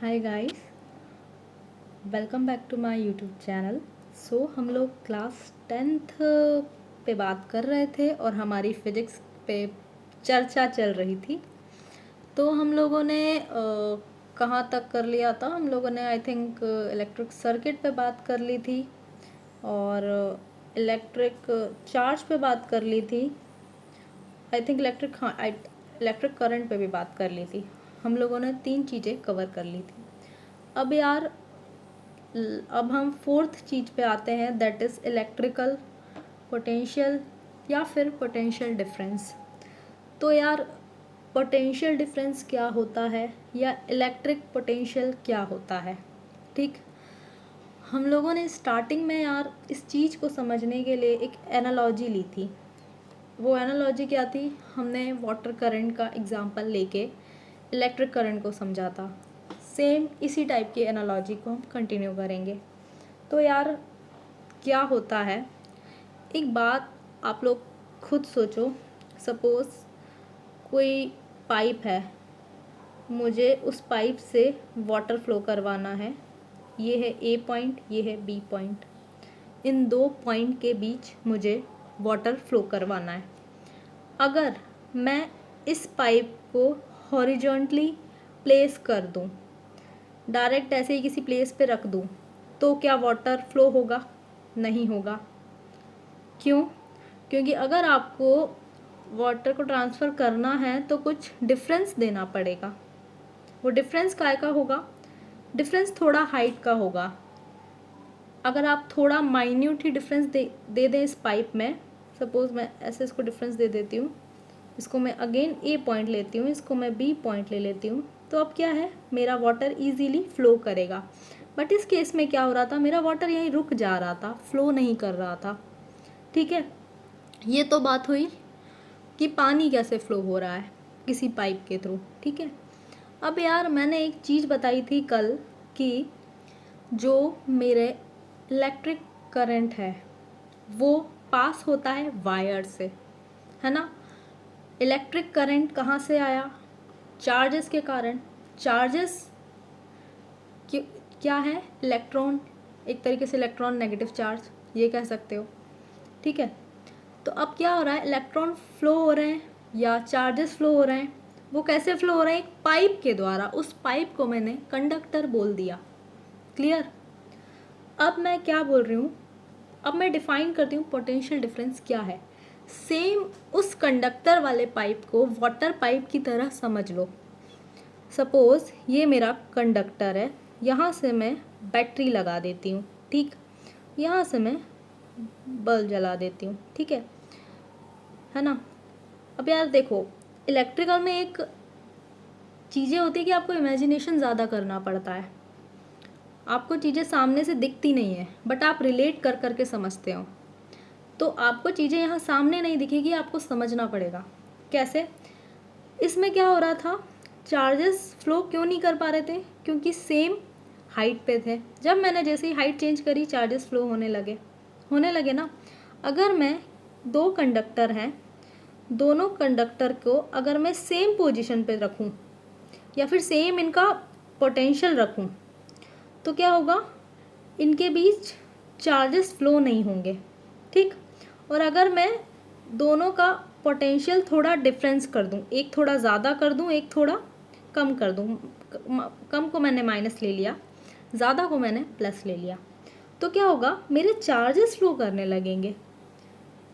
Hi guys, welcome back to my YouTube channel. हम लोग class 10th पे बात कर रहे थे और हमारी फिजिक्स पे चर्चा चल रही थी। तो हम लोगों ने कहाँ तक कर लिया था? हम लोगों ने आई थिंक इलेक्ट्रिक सर्किट पे बात कर ली थी और इलेक्ट्रिक चार्ज पे बात कर ली थी। आई थिंक इलेक्ट्रिक करंट पे भी बात कर ली थी। हम लोगों ने 3 चीज़ें कवर कर ली थी। अब यार अब हम फोर्थ चीज़ पे आते हैं, दैट इज़ इलेक्ट्रिकल पोटेंशियल या फिर पोटेंशियल डिफरेंस। तो यार पोटेंशियल डिफरेंस क्या होता है या इलेक्ट्रिक पोटेंशियल क्या होता है? ठीक, हम लोगों ने स्टार्टिंग में यार इस चीज़ को समझने के लिए एक एनालॉजी ली थी। वो एनालॉजी क्या थी? हमने वाटर करंट का एग्जांपल लेके इलेक्ट्रिक करंट को समझा था। सेम इसी टाइप की एनालॉजी को हम कंटिन्यू करेंगे। तो यार क्या होता है, एक बात आप लोग खुद सोचो। सपोज़ कोई पाइप है, मुझे उस पाइप से वाटर फ्लो करवाना है। ये है ए पॉइंट, ये है बी पॉइंट। इन 2 पॉइंट के बीच मुझे वाटर फ्लो करवाना है। अगर मैं इस पाइप को हॉरिजॉन्टली प्लेस कर दूं, डायरेक्ट ऐसे ही किसी प्लेस पे रख दूं, तो क्या वाटर फ्लो होगा? नहीं होगा। क्यों? क्योंकि अगर आपको वाटर को ट्रांसफ़र करना है तो कुछ डिफरेंस देना पड़ेगा। वो डिफरेंस काय का होगा? डिफरेंस थोड़ा हाइट का होगा। अगर आप थोड़ा माइन्यूट ही डिफरेंस दे दें इस पाइप में, सपोज़ मैं ऐसे इसको डिफरेंस दे देती हूँ, इसको मैं अगेन ए पॉइंट लेती हूँ, इसको मैं बी पॉइंट ले लेती हूँ, तो अब क्या है, मेरा वाटर इजीली फ्लो करेगा। बट इस केस में क्या हो रहा था, मेरा वाटर यहीं रुक जा रहा था, फ्लो नहीं कर रहा था। ठीक है, ये तो बात हुई कि पानी कैसे फ्लो हो रहा है किसी पाइप के थ्रू। ठीक है, अब यार मैंने एक चीज़ बताई थी कल कि जो मेरे इलेक्ट्रिक करंट है वो पास होता है वायर से, है ना। इलेक्ट्रिक करंट कहाँ से आया? चार्जेस के कारण। चार्जेस क्या है? इलेक्ट्रॉन, एक तरीके से इलेक्ट्रॉन नेगेटिव चार्ज ये कह सकते हो। ठीक है, तो अब क्या हो रहा है, इलेक्ट्रॉन फ्लो हो रहे हैं या चार्जेस फ्लो हो रहे हैं। वो कैसे फ्लो हो रहे हैं? एक पाइप के द्वारा। उस पाइप को मैंने कंडक्टर बोल दिया। क्लियर? अब मैं क्या बोल रही हूँ, अब मैं डिफाइन करती हूँ पोटेंशियल डिफरेंस क्या है। सेम उस कंडक्टर वाले पाइप को वाटर पाइप की तरह समझ लो। सपोज़ ये मेरा कंडक्टर है, यहाँ से मैं बैटरी लगा देती हूँ। ठीक, यहाँ से मैं बल्ब जला देती हूँ। ठीक है ना। अब यार देखो, इलेक्ट्रिकल में एक चीज़ें होती है कि आपको इमेजिनेशन ज़्यादा करना पड़ता है। आपको चीज़ें सामने से दिखती नहीं है, बट आप रिलेट कर करके समझते हो। तो आपको चीज़ें यहाँ सामने नहीं दिखेगी, आपको समझना पड़ेगा। कैसे? इसमें क्या हो रहा था, चार्जेस फ्लो क्यों नहीं कर पा रहे थे? क्योंकि सेम हाइट पे थे। जब मैंने जैसे ही हाइट चेंज करी, चार्जेस फ्लो होने लगे ना। अगर मैं 2 कंडक्टर हैं, दोनों कंडक्टर को अगर मैं सेम पोजीशन पे रखूं या फिर सेम इनका पोटेंशियल रखूं, तो क्या होगा, इनके बीच चार्जेस फ्लो नहीं होंगे। ठीक, और अगर मैं दोनों का पोटेंशियल थोड़ा डिफरेंस कर दूं, एक थोड़ा ज़्यादा कर दूं, एक थोड़ा कम कर दूं, कम को मैंने माइनस ले लिया, ज़्यादा को मैंने प्लस ले लिया, तो क्या होगा, मेरे चार्जेस फ्लो करने लगेंगे।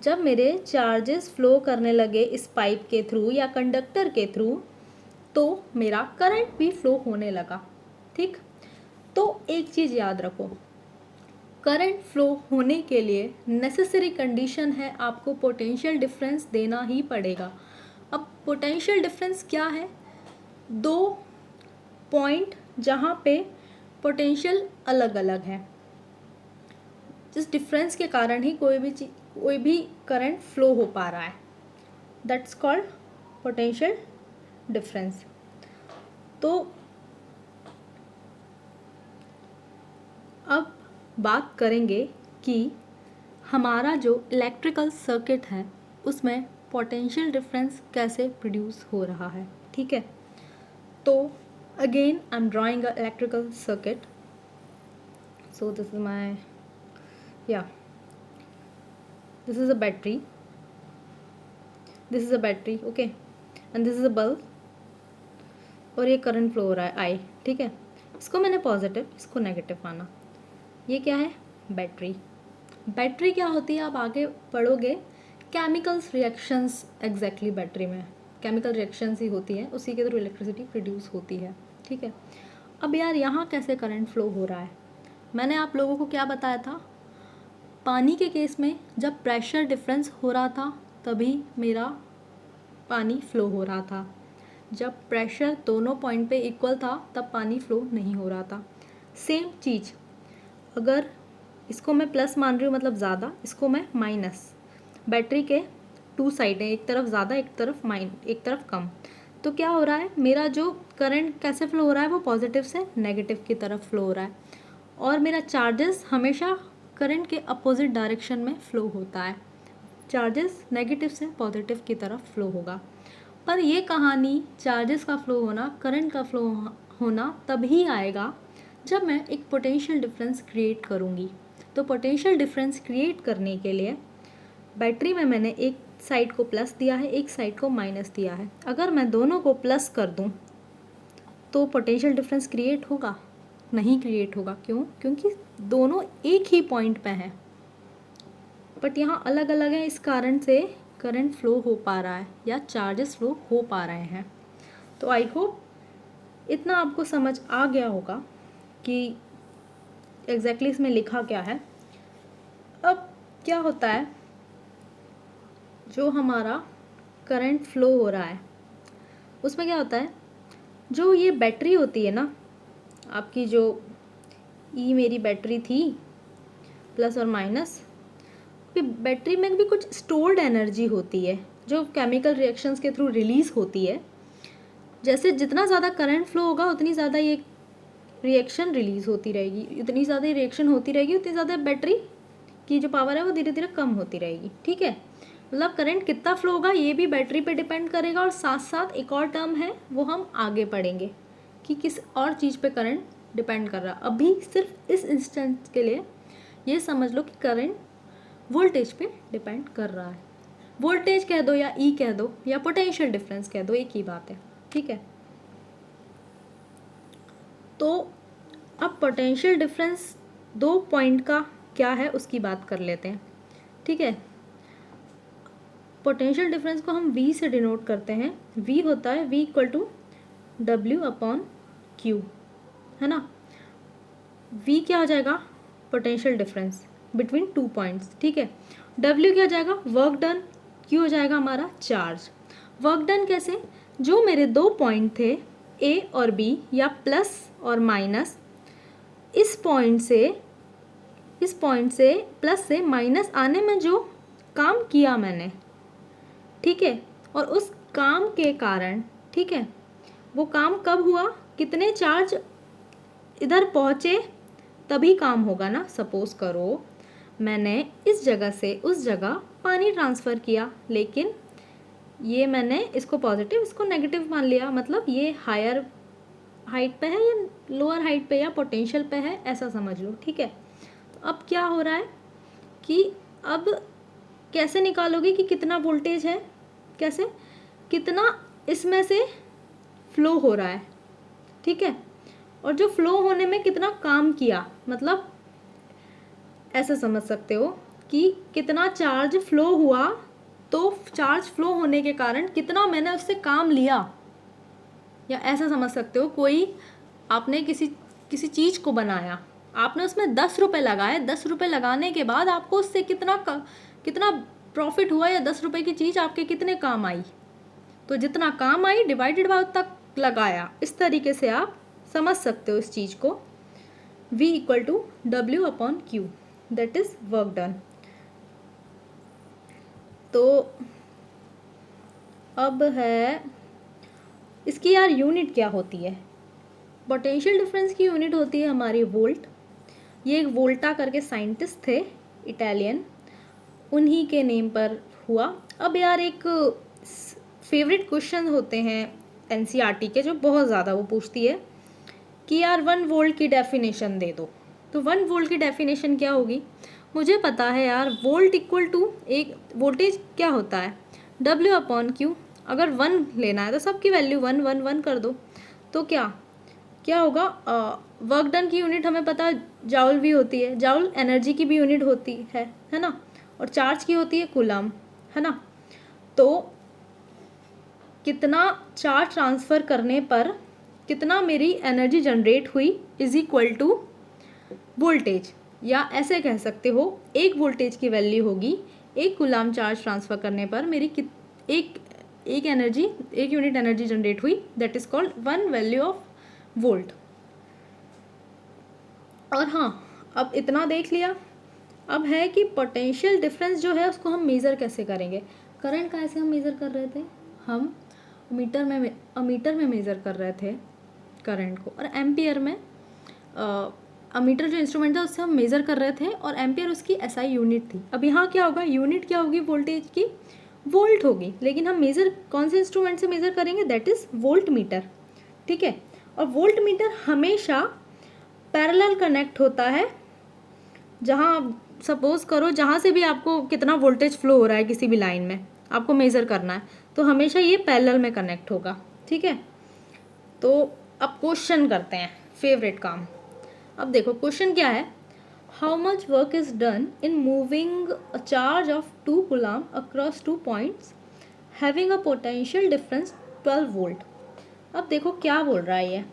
जब मेरे चार्जेस फ्लो करने लगे इस पाइप के थ्रू या कंडक्टर के थ्रू, तो मेरा करंट भी फ्लो होने लगा। ठीक, तो एक चीज़ याद रखो, करंट फ्लो होने के लिए नेसेसरी कंडीशन है, आपको पोटेंशियल डिफरेंस देना ही पड़ेगा। अब पोटेंशियल डिफरेंस क्या है? 2 पॉइंट जहाँ पे पोटेंशियल अलग अलग है, जिस डिफरेंस के कारण ही कोई भी करंट फ्लो हो पा रहा है, दैट्स कॉल्ड पोटेंशियल डिफरेंस। तो अब बात करेंगे कि हमारा जो इलेक्ट्रिकल सर्किट है उसमें पोटेंशियल डिफरेंस कैसे प्रोड्यूस हो रहा है। ठीक है, तो Again, I'm drawing an electrical circuit. So this is my, yeah, this is a battery. This is a battery, okay, and this is a bulb. और ये करंट फ्लो हो रहा है आई, ठीक है. इसको मैंने पॉजिटिव, इसको नेगेटिव माना. ये क्या है? बैटरी. बैटरी क्या होती है आप आगे पढ़ोगे. केमिकल्स रिएक्शंस एग्जैक्टली बैटरी में केमिकल रिएक्शंस ही होती है, उसी के थ्रू इलेक्ट्रिसिटी प्रोड्यूस होती है, ठीक है. अब यार यहाँ कैसे करंट फ्लो हो रहा है? मैंने आप लोगों को क्या बताया था? पानी के केस में जब प्रेशर डिफरेंस हो रहा था तभी मेरा पानी फ्लो हो रहा था. जब प्रेशर दोनों पॉइंट पे इक्वल था तब पानी फ्लो नहीं हो रहा था. सेम चीज़, अगर इसको मैं प्लस मान रही हूँ मतलब ज़्यादा, इसको मैं माइनस. बैटरी के टू साइड है, एक तरफ ज़्यादा एक तरफ कम. तो क्या हो रहा है, मेरा जो करंट कैसे फ्लो हो रहा है वो पॉजिटिव से नेगेटिव की तरफ फ्लो हो रहा है. और मेरा चार्जेस हमेशा करंट के अपोजिट डायरेक्शन में फ्लो होता है. चार्जेस नेगेटिव से पॉजिटिव की तरफ फ्लो होगा. पर ये कहानी चार्जेस का फ्लो होना, करंट का फ्लो होना तभी आएगा जब मैं एक पोटेंशियल डिफरेंस क्रिएट करूँगी. तो पोटेंशियल डिफरेंस क्रिएट करने के लिए बैटरी में मैंने एक साइड को प्लस दिया है, एक साइड को माइनस दिया है. अगर मैं दोनों को प्लस कर दूं तो पोटेंशियल डिफरेंस क्रिएट होगा? नहीं क्रिएट होगा. क्यों? क्योंकि दोनों एक ही पॉइंट पे हैं, बट यहाँ अलग अलग है. इस कारण से करंट फ्लो हो पा रहा है या चार्जेस फ्लो हो पा रहे हैं. तो आई होप इतना आपको समझ आ गया होगा कि एग्जैक्टली इसमें लिखा क्या है. अब क्या होता है, जो हमारा करंट फ्लो हो रहा है उसमें क्या होता है, जो ये बैटरी होती है ना आपकी, जो मेरी बैटरी थी प्लस और माइनस, बैटरी में भी कुछ स्टोर्ड एनर्जी होती है जो केमिकल रिएक्शंस के थ्रू रिलीज होती है. जैसे जितना ज़्यादा करंट फ्लो होगा उतनी ज़्यादा ये रिएक्शन रिलीज होती रहेगी, इतनी ज़्यादा रिएक्शन होती रहेगी, उतनी ज़्यादा बैटरी की जो पावर है वो धीरे धीरे कम होती रहेगी, ठीक है. मतलब करंट कितना फ्लो होगा ये भी बैटरी पे डिपेंड करेगा. और साथ साथ एक और टर्म है वो हम आगे पढ़ेंगे कि किस और चीज़ पे करंट डिपेंड कर रहा है. अभी सिर्फ इस इंस्टेंट के लिए ये समझ लो कि करंट वोल्टेज पे डिपेंड कर रहा है. वोल्टेज कह दो या ई कह दो या पोटेंशियल डिफरेंस कह दो, एक ही बात है, ठीक है. तो अब पोटेंशियल डिफरेंस दो पॉइंट का क्या है उसकी बात कर लेते हैं, ठीक है. पोटेंशियल डिफरेंस को हम V से डिनोट करते हैं. V होता है V इक्वल टू W/Q, है ना. V क्या हो जाएगा? Potential difference between two points, ठीक है. W क्या हो जाएगा? Work done. Q हो जाएगा हमारा चार्ज. वर्क डन कैसे? जो मेरे दो पॉइंट थे A और B या प्लस और माइनस, इस पॉइंट से प्लस से माइनस आने में जो काम किया मैंने, ठीक है, और उस काम के कारण, ठीक है, वो काम कब हुआ, कितने चार्ज इधर पहुँचे तभी काम होगा ना. सपोज करो मैंने इस जगह से उस जगह पानी ट्रांसफ़र किया, लेकिन ये मैंने इसको पॉजिटिव इसको नेगेटिव मान लिया, मतलब ये हायर हाइट पे है या लोअर हाइट पे या पोटेंशियल पे है, ऐसा समझ लो, ठीक है. तो अब क्या हो रहा है कि अब कैसे निकालोगे कि कितना वोल्टेज है, कैसे, कितना इसमें से फ्लो हो रहा है, ठीक है, और जो फ्लो होने में कितना काम किया, मतलब ऐसा समझ सकते हो कि कितना चार्ज फ्लो हुआ, तो चार्ज फ्लो होने के कारण कितना मैंने उससे काम लिया. या ऐसा समझ सकते हो, कोई आपने किसी चीज़ को बनाया, आपने उसमें 10 रुपये लगाए, 10 रुपये लगाने के बाद आपको उससे कितना प्रॉफिट हुआ, या 10 रुपये की चीज़ आपके कितने काम आई. तो जितना काम आई डिवाइडेड बाय उतना लगाया. इस तरीके से आप समझ सकते हो इस चीज़ को. V equal to W/Q, that is work done. तो अब है इसकी यार यूनिट क्या होती है. पोटेंशियल डिफरेंस की यूनिट होती है हमारी वोल्ट. ये एक वोल्टा करके साइंटिस्ट थे इटालियन, उन्हीं के नेम पर हुआ. अब यार एक फेवरेट क्वेश्चन होते हैं NCERT के, जो बहुत ज़्यादा वो पूछती है कि यार 1 वोल्ट की डेफिनेशन दे दो। तो 1 वोल्ट की डेफिनेशन क्या होगी, मुझे पता है यार, वोल्ट इक्वल टू, एक वोल्टेज क्या होता है, W/Q। अगर 1 लेना है तो सबकी वैल्यू 1 1 1 कर दो। तो क्या क्या होगा, वर्क डन की यूनिट हमें पता जाउल भी होती है, जाउल एनर्जी की भी यूनिट होती है ना, और चार्ज की होती है कूलम, है ना। तो कितना चार्ज ट्रांसफ़र करने पर कितना मेरी एनर्जी जनरेट हुई इज इक्वल टू वोल्टेज, या ऐसे कह सकते हो एक वोल्टेज की वैल्यू होगी एक कूलम चार्ज ट्रांसफ़र करने पर मेरी एक एनर्जी, एक यूनिट एनर्जी जनरेट हुई, that is called 1 value of volt. और हाँ, अब इतना देख लिया, अब है कि पोटेंशियल डिफरेंस जो है उसको हम मेज़र कैसे करेंगे। करंट का ऐसे हम मेज़र कर रहे थे, हम मीटर में मेज़र कर रहे थे करंट को, और एम्पियर में अमीटर जो इंस्ट्रूमेंट था उससे हम मेज़र कर रहे थे, और एम्पियर उसकी SI यूनिट थी। अब यहाँ क्या होगा, यूनिट क्या होगी वोल्टेज की, वोल्ट होगी, लेकिन हम मेज़र कौन से इंस्ट्रूमेंट से मेज़र करेंगे, दैट इज़ वोल्ट मीटर, ठीक है। और वोल्ट मीटर हमेशा पैरेलल कनेक्ट होता है, जहाँ सपोज़ करो जहाँ से भी आपको कितना वोल्टेज फ्लो हो रहा है किसी भी लाइन में आपको मेज़र करना है, तो हमेशा ये पैरेलल में कनेक्ट होगा, ठीक है। तो अब क्वेश्चन करते हैं, फेवरेट काम। अब देखो क्वेश्चन क्या है, how much work is done in moving a charge of 2 coulomb across 2 points having a potential difference 12 volt. अब देखो क्या बोल रहा है ये,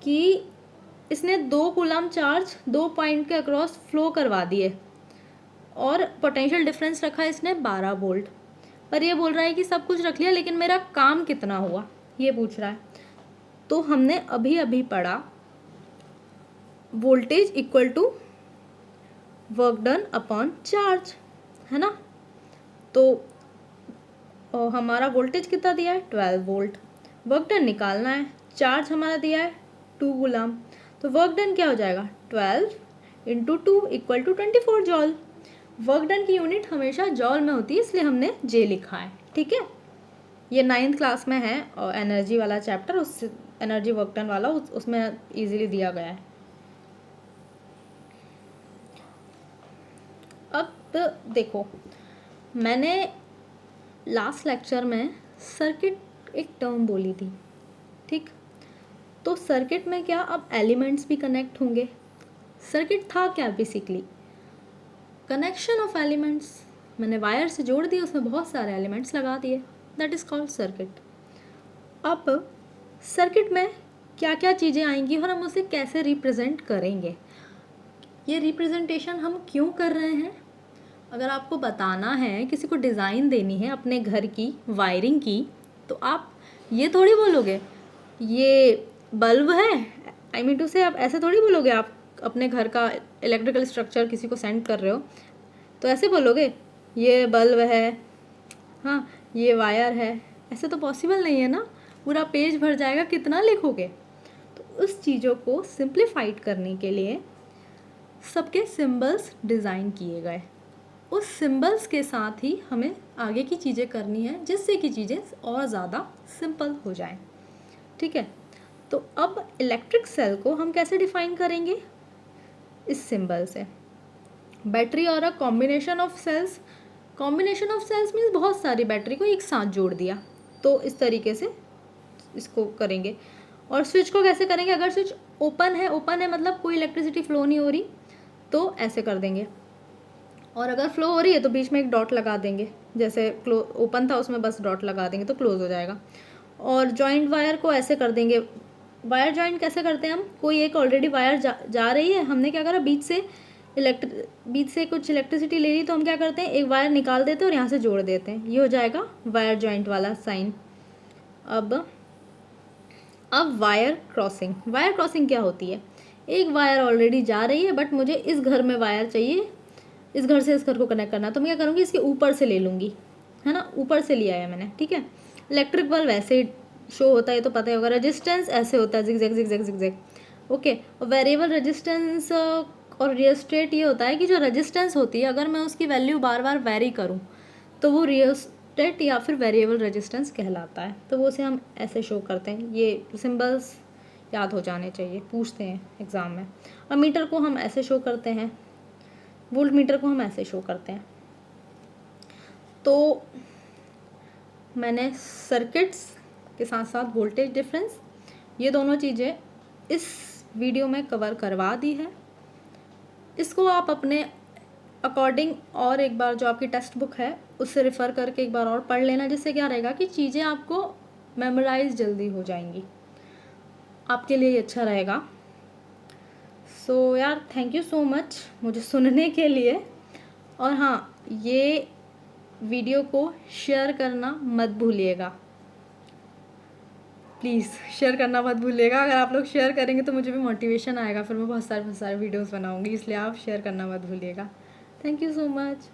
कि इसने 2 कूलम चार्ज 2 पॉइंट के अक्रॉस फ्लो करवा दिए और पोटेंशियल डिफरेंस रखा इसने 12 वोल्ट, पर ये बोल रहा है कि सब कुछ रख लिया लेकिन मेरा काम कितना हुआ, ये पूछ रहा है। तो हमने अभी अभी पढ़ा voltage equal to work done upon charge, है ना। तो हमारा वोल्टेज कितना दिया है 12 वोल्ट, वर्क डन निकालना है, चार्ज हमारा दिया है 2 गुलाम, तो वर्क डन क्या हो जाएगा 12 into 2 equal to 24 joule. Work done की यूनिट हमेशा जॉल में होती है, इसलिए हमने जे लिखा है, ठीक है। ये 9th क्लास में है और एनर्जी वाला चैप्टर, उस एनर्जी वर्क डन वाला उसमें इजीली दिया गया है। अब देखो, मैंने लास्ट लेक्चर में सर्किट एक टर्म बोली थी, ठीक। तो सर्किट में क्या, अब एलिमेंट्स भी कनेक्ट होंगे। सर्किट था क्या, बेसिकली कनेक्शन ऑफ एलिमेंट्स, मैंने वायर से जोड़ दिए, उसमें बहुत सारे एलिमेंट्स लगा दिए, दैट इज़ कॉल्ड सर्किट। अब सर्किट में क्या क्या चीज़ें आएंगी और हम उसे कैसे रिप्रेजेंट करेंगे, ये रिप्रेजेंटेशन हम क्यों कर रहे हैं। अगर आपको बताना है, किसी को डिज़ाइन देनी है अपने घर की वायरिंग की, तो आप ये थोड़ी बोलोगे ये बल्ब है, आई मीन टू से आप ऐसे थोड़ी बोलोगे। आप अपने घर का इलेक्ट्रिकल स्ट्रक्चर किसी को सेंड कर रहे हो तो ऐसे बोलोगे ये बल्ब है, हाँ ये वायर है, ऐसे तो पॉसिबल नहीं है ना, पूरा पेज भर जाएगा, कितना लिखोगे। तो उस चीज़ों को सिंप्लीफाइड करने के लिए सबके सिंबल्स डिज़ाइन किए गए, उस सिंबल्स के साथ ही हमें आगे की चीज़ें करनी है, जिससे कि चीज़ें और ज़्यादा सिंपल हो जाएं, ठीक है। तो अब इलेक्ट्रिक सेल को हम कैसे डिफाइन करेंगे, इस सिंबल से। बैटरी और a combination of cells, combination of cells means बहुत सारी बैटरी को एक साथ जोड़ दिया, तो इस तरीके से इसको करेंगे। और स्विच को कैसे करेंगे, अगर स्विच ओपन है मतलब कोई इलेक्ट्रिसिटी फ्लो नहीं हो रही, तो ऐसे कर देंगे, और अगर फ्लो हो रही है तो बीच में एक डॉट लगा देंगे, जैसे ओपन था उसमें बस डॉट लगा देंगे तो क्लोज हो जाएगा। और जॉइंट वायर को ऐसे कर देंगे, वायर जॉइंट कैसे करते हैं हम, कोई एक ऑलरेडी वायर जा रही है, हमने क्या करा बीच से कुछ इलेक्ट्रिसिटी ले ली, तो हम क्या करते हैं एक वायर निकाल देते हैं और यहाँ से जोड़ देते हैं, ये हो जाएगा वायर जॉइंट वाला साइन। अब वायर क्रॉसिंग क्या होती है, एक वायर ऑलरेडी जा रही है बट मुझे इस घर में वायर चाहिए, इस घर से इस घर को कनेक्ट करना, तो मैं क्या करूँगी इसके ऊपर से ले लूँगी, है ना, ऊपर से लिया है मैंने, ठीक है। इलेक्ट्रिक बल्ब ऐसे ही शो होता है, तो पता ही होगा। रेजिस्टेंस ऐसे होता है, जिगजैग जिगजैग जिगजैग, ओके। और वेरिएबल रेजिस्टेंस और रियोस्टेट ये होता है कि जो रेजिस्टेंस होती है, अगर मैं उसकी वैल्यू बार बार वेरी करूँ तो वो या फिर वेरिएबल रेजिस्टेंस कहलाता है। तो वो उसे हम ऐसे शो करते हैं, ये सिंबल्स याद हो जाने चाहिए, पूछते हैं एग्ज़ाम में। और मीटर को हम ऐसे शो करते हैं, वोल्ट मीटर को हम ऐसे शो करते हैं। तो मैंने सर्किट्स के साथ साथ वोल्टेज डिफरेंस, ये दोनों चीज़ें इस वीडियो में कवर करवा दी है। इसको आप अपने अकॉर्डिंग और एक बार जो आपकी टेक्स्ट बुक है उससे रेफ़र करके एक बार और पढ़ लेना, जिससे क्या रहेगा कि चीज़ें आपको मेमोराइज जल्दी हो जाएंगी, आपके लिए अच्छा रहेगा। सो यार, थैंक यू सो मच मुझे सुनने के लिए। और हाँ, ये वीडियो को शेयर करना मत भूलिएगा, प्लीज़ शेयर करना मत भूलिएगा। अगर आप लोग शेयर करेंगे तो मुझे भी मोटिवेशन आएगा, फिर मैं बहुत सारे वीडियोस बनाऊंगी, इसलिए आप शेयर करना मत भूलिएगा। Thank you so much.